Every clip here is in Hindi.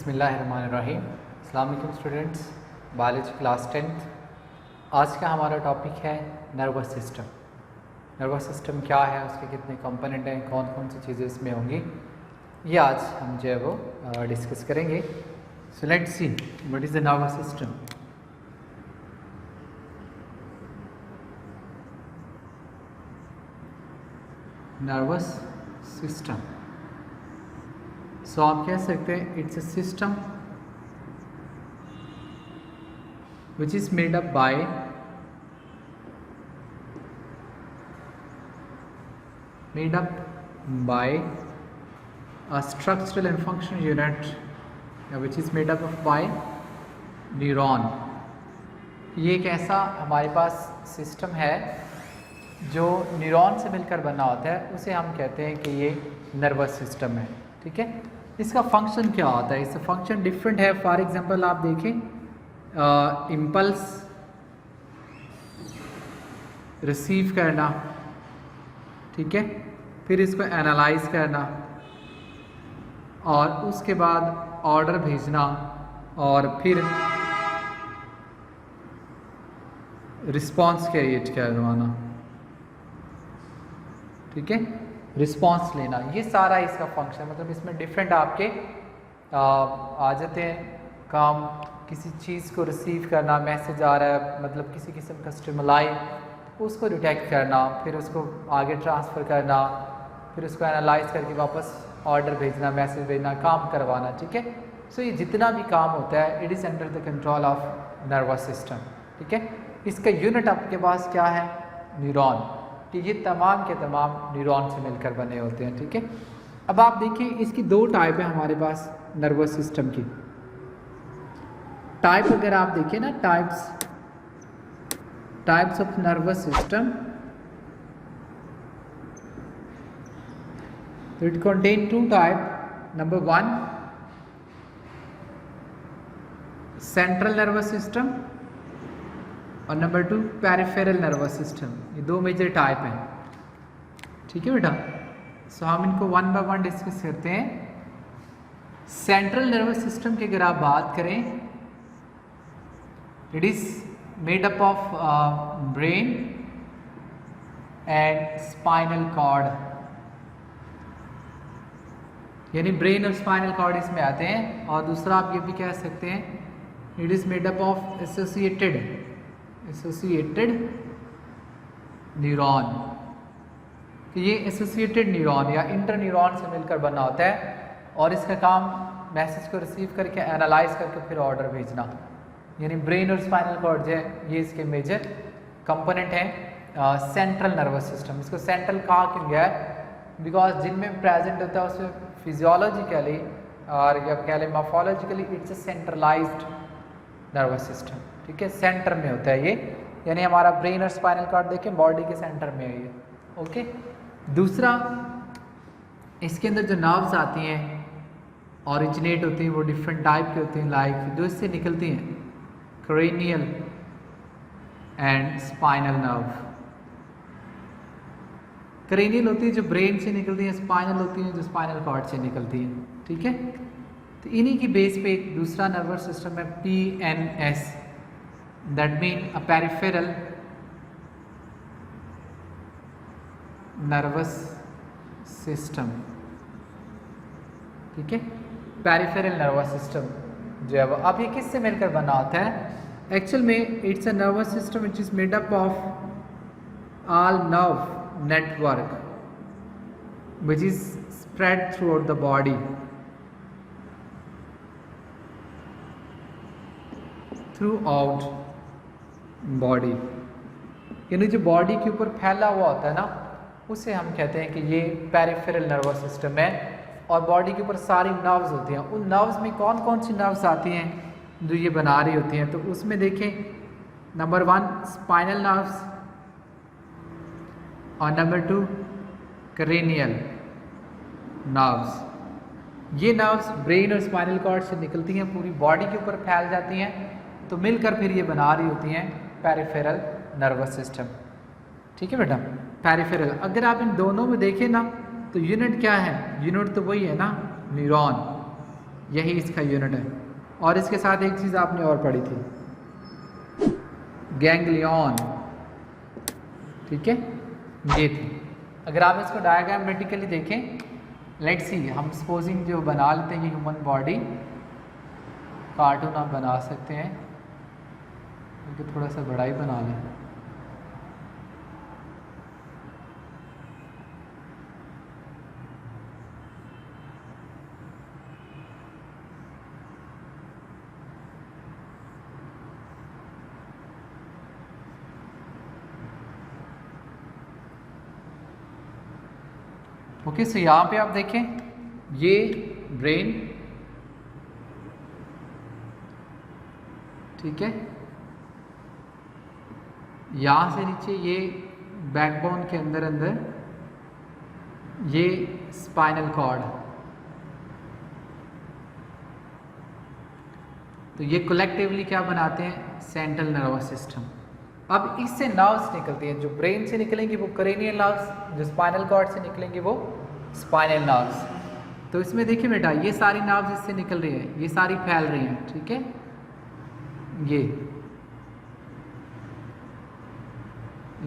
बिस्मिल्लाहिर्रहमानिर्रहीम। अस्सलाम वालेकुम स्टूडेंट्स, बायोलॉजी क्लास 10th। आज का हमारा टॉपिक है नर्वस सिस्टम। नर्वस सिस्टम क्या है, उसके कितने कंपोनेंट हैं, कौन कौन सी चीज़ें इसमें होंगी, ये आज हम जो है वो डिस्कस करेंगे। So let's see what is the nervous system. Nervous system, so आप कह सकते हैं it's a system which is made up by a structural and functional unit which is made up of by neuron। ये एक ऐसा हमारे पास सिस्टम है जो न्यूरॉन से मिलकर बना होता है, उसे हम कहते हैं कि ये नर्वस सिस्टम है। ठीक है, इसका फंक्शन क्या होता है? इसका फंक्शन डिफरेंट है। फॉर एग्जांपल आप देखें, इम्पल्स रिसीव करना, ठीक है, फिर इसको एनालाइज करना और उसके बाद ऑर्डर भेजना और फिर रिस्पॉन्स क्रिएट करवाना, ठीक है, रिस्पॉन्स लेना, ये सारा इसका फंक्शन। मतलब इसमें डिफरेंट आपके आ जाते हैं काम। किसी चीज़ को रिसीव करना, मैसेज आ रहा है, मतलब किसी किस्म का स्टिमुलाई, उसको डिटेक्ट करना, फिर उसको आगे ट्रांसफ़र करना, फिर उसको एनालाइज करके वापस ऑर्डर भेजना, मैसेज भेजना, काम करवाना। ठीक है, सो ये जितना भी काम होता है it is under the control of nervous system. ठीक है, इसका यूनिट आपके पास क्या है? न्यूरॉन। कि ये तमाम के तमाम न्यूरॉन से मिलकर बने होते हैं। ठीक है, अब आप देखिए इसकी दो टाइप है हमारे पास नर्वस सिस्टम की। टाइप अगर आप देखिए ना, types of nervous system, it contain two type. Number 1 central nervous system और नंबर 2 पेरिफेरल नर्वस सिस्टम। ये दो मेजर टाइप हैं। ठीक है बेटा, सो हम इनको वन बाय वन डिस्कस करते हैं। सेंट्रल नर्वस सिस्टम की अगर आप बात करें, it is made up of brain and spinal cord, यानी ब्रेन और स्पाइनल कॉर्ड इसमें आते हैं। और दूसरा आप ये भी कह सकते हैं it is made up of associated neuron. कि ये एसोसिएटेड न्यूरॉन या इंटर न्यूरॉन से मिलकर बना होता है और इसका काम मैसेज को रिसीव करके एनालाइज करके फिर ऑर्डर भेजना। यानी ब्रेन और स्पाइनल कॉर्ड जो है ये इसके मेजर कंपोनेंट हैं सेंट्रल नर्वस सिस्टम। इसको सेंट्रल कहा क्यों गया है? बिकॉज जिनमें प्रेजेंट होता है उसमें फिजियोलॉजिकली और या कह लें morphologically it's a centralised nervous system. ठीक है, सेंटर में होता है ये, यानी हमारा ब्रेन और स्पाइनल कॉर्ड देखें बॉडी के सेंटर में है ये। ओके, दूसरा इसके अंदर जो नर्व्स आती हैं ऑरिजिनेट होती हैं वो डिफरेंट टाइप की होती हैं, लाइक जो इससे निकलती हैं cranial and spinal nerve. Cranial होती है जो ब्रेन से निकलती है, स्पाइनल होती है जो स्पाइनल कॉर्ड से निकलती है। ठीक है, तो इन्हीं की बेस पे एक दूसरा नर्वस सिस्टम है PNS, that mean a peripheral nervous system. ठीक है, पेरिफेरल नर्वस सिस्टम जो है वो अब ये किससे मिलकर बना होता है? एक्चुअल में it's a nervous system which is made up of all nerve network which is spread through out the body through out body. यानी जो बॉडी के ऊपर फैला हुआ होता है ना, उसे हम कहते हैं कि ये पेरिफेरल नर्वस सिस्टम है। और बॉडी के ऊपर सारी नर्व्स होती हैं। उन नर्व्स में कौन कौन सी नर्व्स आती हैं जो ये बना रही होती हैं? तो उसमें देखें, नंबर 1 स्पाइनल नर्व्स और नंबर 2 क्रेनियल नर्व्स। ये नर्व्स ब्रेन और स्पाइनल कॉर्ड से निकलती हैं, पूरी बॉडी के ऊपर फैल जाती हैं, तो मिलकर फिर ये बना रही होती हैं पेरिफेरल नर्वस सिस्टम। ठीक है बेटा, पेरिफेरल। अगर आप इन दोनों में देखें ना, तो यूनिट क्या है? यूनिट तो वही है ना, न्यूरॉन। यही इसका यूनिट है। और इसके साथ एक चीज़ आपने और पढ़ी थी, गैंग्लियन, ठीक है, ये थी। अगर आप इसको डायग्रामेटिकली देखें, लेट्स सी, हम सपोजिंग जो बना लेते हैं ये ह्यूमन बॉडी कार्टून आप बना सकते हैं, क्योंकि थोड़ा सा बड़ा ही बना लें। ओके, सो यहाँ पे आप देखें, ये ब्रेन, ठीक है, यहाँ से नीचे ये बैकबोन के अंदर ये स्पाइनल कॉर्ड, तो ये कलेक्टिवली क्या बनाते हैं, सेंट्रल नर्वस सिस्टम। अब इससे नर्व्स निकलती हैं, जो ब्रेन से निकलेंगी वो क्रेनियल नर्व्स, जो स्पाइनल कॉर्ड से निकलेंगी वो स्पाइनल नर्व्स। तो इसमें देखिए बेटा, ये सारी नर्व्स इससे निकल रही हैं, ये सारी फैल रही हैं, ठीक है, ये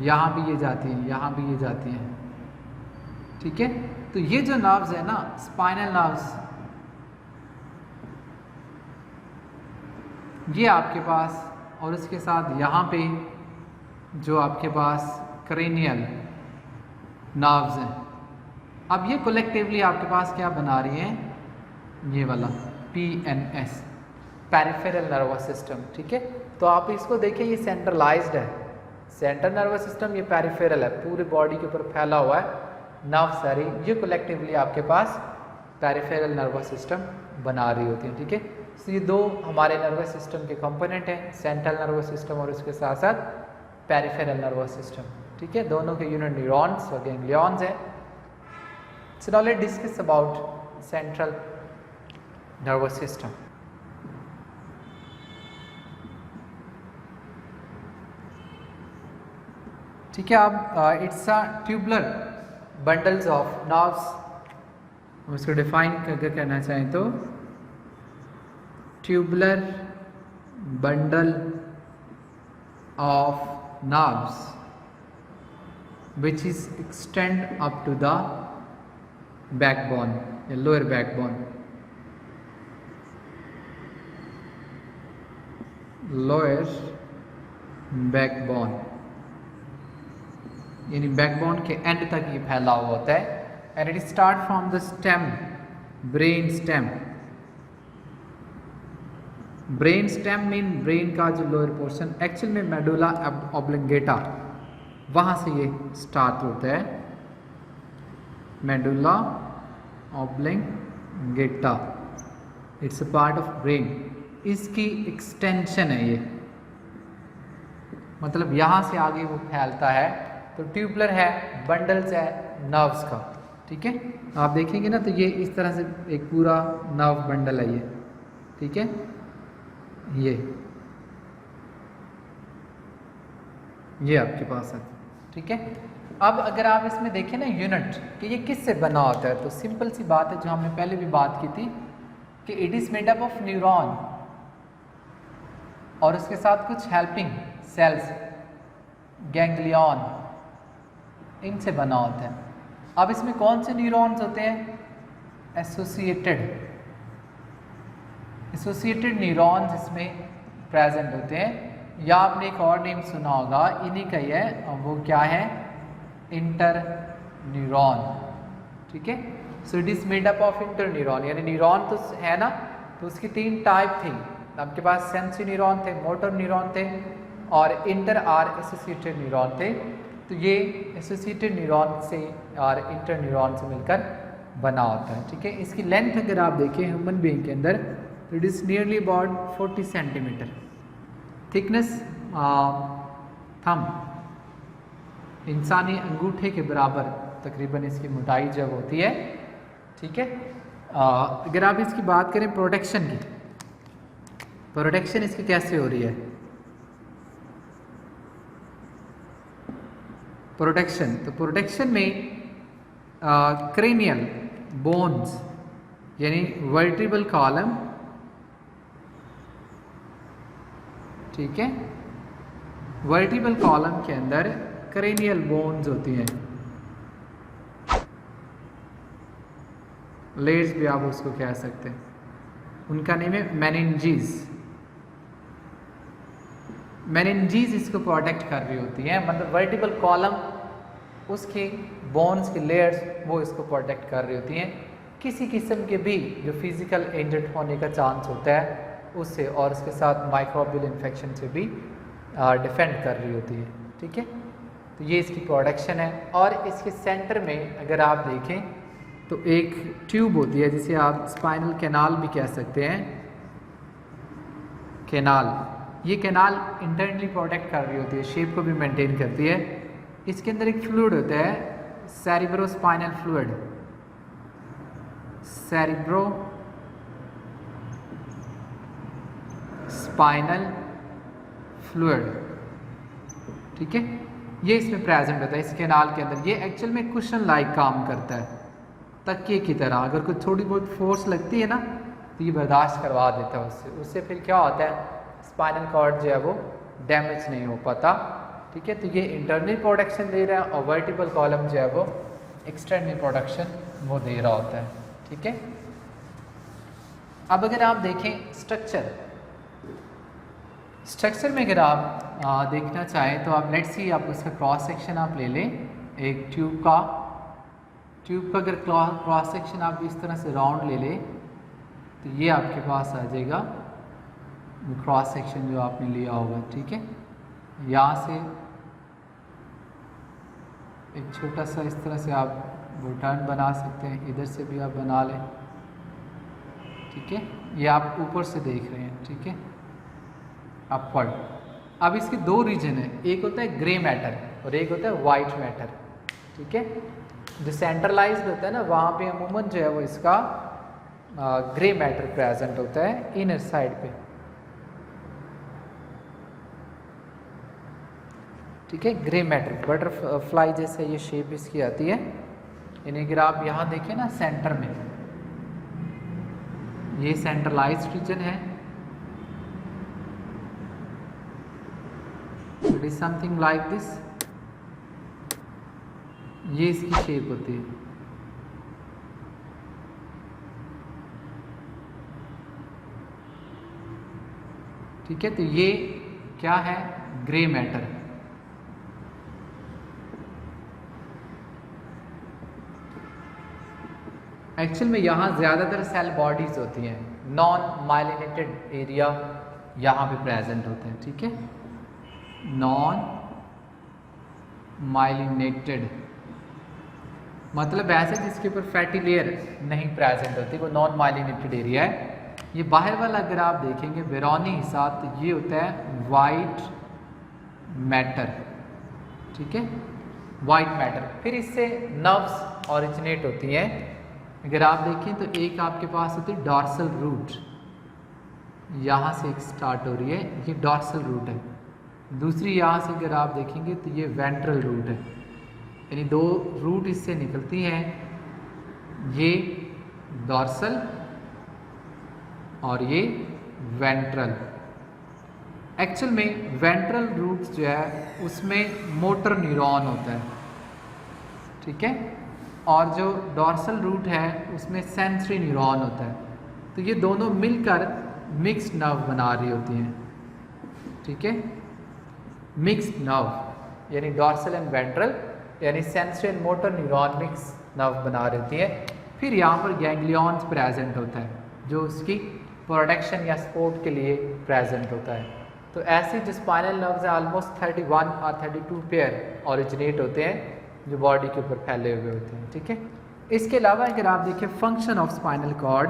यहाँ भी ये जाती हैं, यहाँ भी ये जाती हैं, ठीक है। तो ये जो नर्व्स है ना, स्पाइनल नर्व्स, ये आपके पास, और उसके साथ यहाँ पे जो आपके पास क्रेनियल नर्व्स हैं, अब ये कलेक्टिवली आपके पास क्या बना रही हैं, ये वाला PNS, पेरिफेरल नर्वस सिस्टम, ठीक है। तो आप इसको देखिए, ये सेंट्रलाइज्ड है, सेंट्रल नर्वस सिस्टम, ये पेरिफेरल है, पूरी बॉडी के ऊपर फैला हुआ है, नर्व सारी, ये कलेक्टिवली आपके पास पेरिफेरल नर्वस सिस्टम बना रही होती है, ठीक है। तो ये दो हमारे नर्वस सिस्टम के कंपोनेंट हैं, सेंट्रल नर्वस सिस्टम और इसके साथ साथ पेरिफेरल नर्वस सिस्टम, ठीक है। दोनों के यूनिट न्यूरॉन्स और गैंग्लियंस हैं। So now let's discuss about central nervous system. ठीक है, आप it's a tubular bundles of nerves, हम इसको डिफाइन करके कहना चाहें तो tubular bundle of nerves which is extend up to the backbone, the lower backbone, lower backbone, यानी बैकबोन के एंड तक ये फैला हुआ होता है। And it start from the stem, brain stem, brain stem mean brain का जो लोअर पोर्शन, एक्चुअल में मेडुला ऑब्लिंगेटा, वहाँ से ये स्टार्ट होता है, medulla oblongata, it's a part of brain, इसकी एक्सटेंशन है ये, मतलब यहाँ से आगे वो फैलता है। तो ट्यूबुलर है, बंडल्स है नर्व्स का, ठीक है। आप देखेंगे ना, तो ये इस तरह से एक पूरा नर्व बंडल है ये, ठीक है, ये आपके पास है, ठीक है। अब अगर आप इसमें देखें ना यूनिट कि ये किससे बना होता है, तो सिंपल सी बात है जो हमने पहले भी बात की थी कि it is made up of neuron और उसके साथ कुछ हेल्पिंग सेल्स, गैंग्लियन, इनसे बना होता है। अब इसमें कौन से न्यूरॉन्स होते हैं, एसोसिएटेड न्यूरॉन्स इसमें प्रेजेंट होते हैं, या आपने एक और नेम सुना होगा इन्हीं का ही है, और वो क्या है, इंटर न्यूरॉन, ठीक है। So it is made up of inter neuron, यानी न्यूरॉन तो है ना, तो उसकी 3 टाइप थी, आपके पास सेंसरी न्यूरॉन थे, मोटर न्यूरॉन थे और इंटर आर एसोसिएटेड न्यूरॉन थे। तो ये एसोसिएटेड न्यूरॉन से और इंटर न्यूरॉन से मिलकर बना होता है, ठीक है। इसकी लेंथ अगर आप देखें ह्यूमन बीइंग के अंदर, तो it is nearly about 40 centimetre, thickness thumb, इंसानी अंगूठे के बराबर तकरीबन इसकी मोटाई जब होती है, ठीक है। अगर आप इसकी बात करें प्रोटेक्शन की, प्रोटेक्शन इसकी कैसे हो रही है, प्रोटेक्शन, तो प्रोटेक्शन में क्रेनियल बोन्स यानी वर्टिब्रल कॉलम ठीक है। वर्टिब्रल कॉलम के अंदर क्रेनियल बोन्स होती हैं, लेड्स भी आप उसको कह सकते हैं, उनका नेम है मेनिंजीज। मेनिंजीज इसको प्रोटेक्ट कर रही होती है, मतलब वर्टिब्रल कॉलम उसकी बोन्स की लेयर्स वो इसको प्रोटेक्ट कर रही होती हैं किसी किस्म के भी जो फिजिकल इंजर्ड होने का चांस होता है उससे, और उसके साथ माइक्रोबियल इन्फेक्शन से भी डिफेंड कर रही होती है, ठीक है। तो ये इसकी प्रोडक्शन है। और इसके सेंटर में अगर आप देखें तो एक ट्यूब होती है जिसे आप स्पाइनल कैनाल भी कह सकते हैं, कैनाल। ये कैनाल इंटरनली प्रोटेक्ट कर रही होती है, शेप को भी मेंटेन करती है। इसके अंदर एक फ्लूइड होता है cerebrospinal fluid, cerebro spinal fluid, ठीक है। ये इसमें प्रेजेंट होता है इस कैनाल के अंदर। ये एक्चुअल में कुशन लाइक काम करता है, तकिए की तरह। अगर कोई थोड़ी बहुत फोर्स लगती है ना तो ये बर्दाश्त करवा देता है उससे फिर क्या होता है, स्पाइनल कॉर्ड जो है वो डैमेज नहीं हो पाता, ठीक है। तो ये इंटरनल प्रोडक्शन दे रहा है और वर्टिब्रल कॉलम जो है वो एक्सटर्नल प्रोडक्शन वो दे रहा होता है, ठीक है। अब अगर आप देखें स्ट्रक्चर में अगर आप देखना चाहें तो आप लेट्स सी आप उसका क्रॉस सेक्शन आप ले लें एक ट्यूब का अगर क्रॉस सेक्शन आप इस तरह से राउंड ले लें तो ये आपके पास आ जाएगा क्रॉस सेक्शन जो आपने लिया होगा, ठीक है। यहाँ से एक छोटा सा इस तरह से आप बटन बना सकते हैं, इधर से भी आप बना लें, ठीक है। ये आप ऊपर से देख रहे हैं, ठीक है, अपवर्ड। अब इसके दो रीजन है, एक होता है ग्रे मैटर और एक होता है वाइट मैटर, ठीक है। जो सेंट्रलाइज्ड होता है ना वहाँ पे अमूमन जो है वो इसका ग्रे मैटर प्रेजेंट होता है इनर साइड पे, ठीक है। ग्रे मैटर बटरफ्लाई जैसे ये शेप इसकी आती है। यानी अगर आप यहाँ देखें ना सेंटर में ये सेंट्रलाइज्ड रीजन है, it is something like this, ये इसकी शेप होती है, ठीक है। तो ये क्या है, ग्रे मैटर। एक्चुअल में यहाँ ज़्यादातर सेल बॉडीज होती हैं, नॉन माइलिनेटेड एरिया यहाँ पे प्रेजेंट होते हैं, ठीक है। नॉन माइलिनेटेड मतलब ऐसे जिसके ऊपर फैटी लेयर नहीं प्रेजेंट होती, वो नॉन माइलिनेटेड एरिया है। ये बाहर वाला अगर आप देखेंगे बेरोनी हिसाब तो ये होता है वाइट मैटर, ठीक है, वाइट मैटर। फिर इससे नर्व्स ओरिजिनेट होती हैं। अगर आप देखें तो एक आपके पास होती है डॉर्सल रूट, यहाँ से एक स्टार्ट हो रही है, ये डॉर्सल रूट है। दूसरी यहाँ से अगर आप देखेंगे तो ये वेंट्रल रूट है, यानी दो रूट इससे निकलती हैं, ये डॉर्सल और ये वेंट्रल। एक्चुअल में वेंट्रल रूट जो है उसमें मोटर न्यूरॉन होता है, ठीक है, और जो डॉर्सल रूट है उसमें सेंसरी न्यूरॉन होता है। तो ये दोनों मिलकर मिक्स्ड नर्व बना रही होती हैं, ठीक है। मिक्स्ड नर्व यानी डॉर्सल एंड वेंट्रल यानी sensory and motor neuron mix nerve बना रही होती है। फिर यहाँ पर गैंग्लियॉन्स प्रेजेंट होता है जो उसकी प्रोडक्शन या सपोर्ट के लिए प्रेजेंट होता है। तो ऐसे जो स्पाइनल नर्व्स हैं ऑलमोस्ट 31 और 32 पेयर ओरिजिनेट होते हैं जो बॉडी के ऊपर फैले हुए होते हैं, ठीक है। इसके अलावा अगर आप देखें फंक्शन ऑफ स्पाइनल कॉर्ड,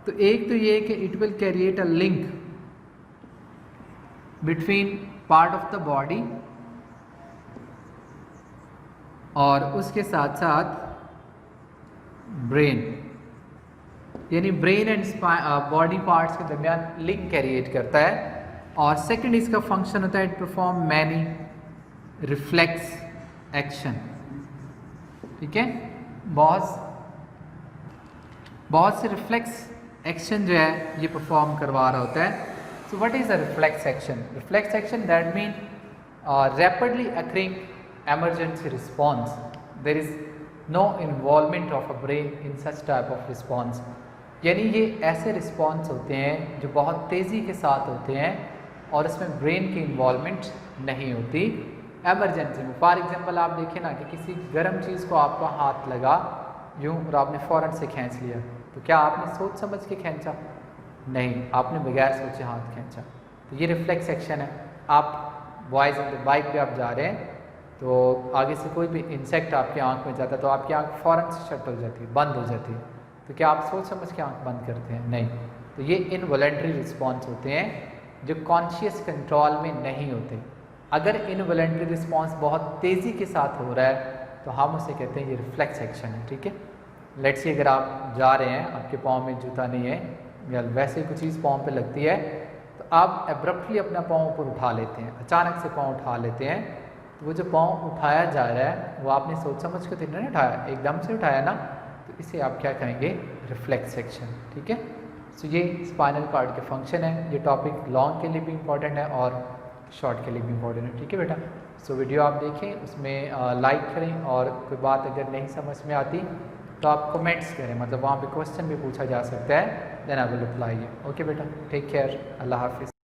तो एक तो ये कि it will create a link between part of the body और उसके साथ साथ ब्रेन, यानी ब्रेन एंड बॉडी पार्ट्स के दरमियान लिंक क्रिएट करता है। और सेकंड इसका फंक्शन होता है it perform many reflex action, ठीक है। बहुत से रिफ्लेक्स एक्शन जो है ये परफॉर्म करवा रहा होता है। So what is a reflex action? Reflex action, that means rapidly occurring emergency response. There is no involvement of a brain in such type of response. यानी ये ऐसे रिस्पॉन्स होते हैं जो बहुत तेज़ी के साथ होते हैं और इसमें ब्रेन की इन्वॉल्वमेंट नहीं होती एमरजेंसी में। फॉर एग्जांपल आप देखें ना कि किसी गर्म चीज़ को आपका हाथ लगा यूँ और आपने फ़ौरन से खींच लिया, तो क्या आपने सोच समझ के खींचा? नहीं, आपने बगैर सोचे हाथ खींचा। तो ये रिफ्लेक्स एक्शन है। आप बॉयज़ बाइक पे आप जा रहे हैं तो आगे से कोई भी इंसेक्ट आपकी आंख में जाता है तो आपकी आंख फ़ौरन से शट हो जाती है, बंद हो जाती है। तो क्या आप सोच समझ के आंख बंद करते हैं? नहीं। तो ये इनवॉलंटरी रिस्पॉन्स होते हैं जो कॉन्शियस कंट्रोल में नहीं होते। अगर इनवॉलंटरी रिस्पॉन्स बहुत तेज़ी के साथ हो रहा है तो हम उसे कहते हैं ये रिफ्लेक्स एक्शन है। ठीक है, लेट्स से अगर आप जा रहे हैं, आपके पाँव में जूता नहीं है या वैसे कोई चीज़ पाँव पे लगती है तो आप एब्रप्टली अपना पाँव ऊपर उठा लेते हैं, अचानक से पाँव उठा लेते हैं। तो वो जो पाँव उठाया जा रहा है वो आपने सोच समझ के तो नहीं उठाया, एकदम से उठाया ना, तो इसे आप क्या कहेंगे? Reflex action. ठीक है, सो ये स्पाइनल कॉर्ड के फंक्शन है। ये टॉपिक लॉन्ग के लिए भी इम्पॉर्टेंट है और शॉर्ट के लिए भी इम्पॉर्टेंट है। ठीक है बेटा, सो वीडियो आप देखें, उसमें लाइक करें और कोई बात अगर नहीं समझ में आती तो आप कमेंट्स करें, मतलब वहाँ पे क्वेश्चन भी पूछा जा सकता है, then I will reply you. Okay बेटा, टेक केयर, अल्लाह हाफिज़।